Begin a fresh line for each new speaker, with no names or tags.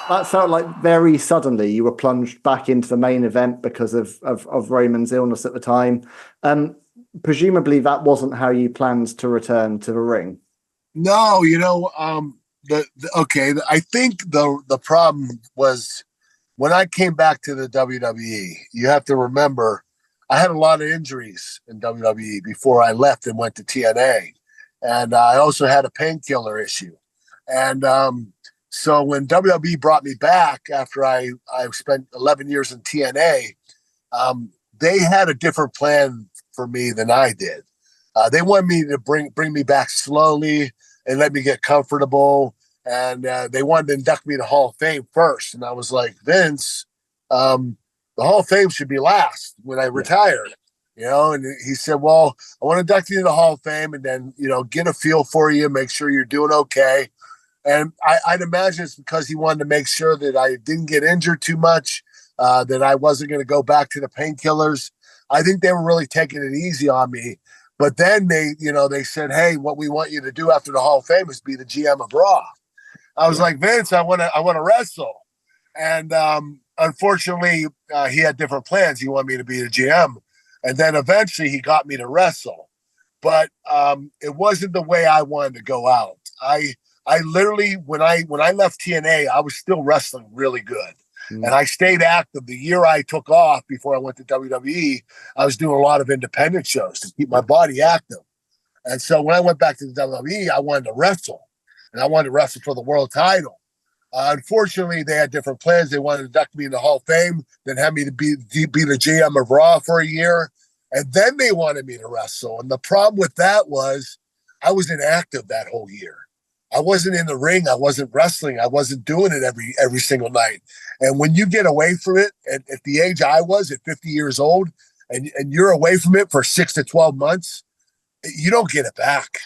That felt like very suddenly you were plunged back into the main event because of Roman's illness at the time. Um, Presumably that wasn't how you planned to return to the ring.
No, okay. I think the problem was when I came back to the WWE. You have to remember, I had a lot of injuries in WWE before I left and went to TNA, and I also had a painkiller issue. And so when WWE brought me back after I spent 11 years in TNA, they had a different plan for me than I did. They wanted me to bring me back slowly and let me get comfortable. And they wanted to induct me to Hall of Fame first. And I was like, Vince, the Hall of Fame should be last when I retired, And he said, well, I want to induct you to the Hall of Fame and then, get a feel for you, make sure you're doing okay. And I'd imagine it's because he wanted to make sure that I didn't get injured too much, that I wasn't going to go back to the painkillers. I think they were really taking it easy on me. But then they said, hey, what we want you to do after the Hall of Fame is be the GM of Raw. I was like, Vince, I want to wrestle. And unfortunately, he had different plans. He wanted me to be the GM. And then eventually he got me to wrestle. But it wasn't the way I wanted to go out. I literally, when I left TNA, I was still wrestling really good. And I stayed active. The year I took off before I went to WWE, I was doing a lot of independent shows to keep my body active. And so when I went back to the WWE, I wanted to wrestle. And I wanted to wrestle for the world title. Unfortunately, they had different plans. They wanted to induct me in the Hall of Fame, then have me to be the GM of Raw for a year. And then they wanted me to wrestle. And the problem with that was I was inactive that whole year. I wasn't in the ring. I wasn't wrestling. I wasn't doing it every single night. And when you get away from it at the age I was at 50 years old, and you're away from it for 6 to 12 months, you don't get it back.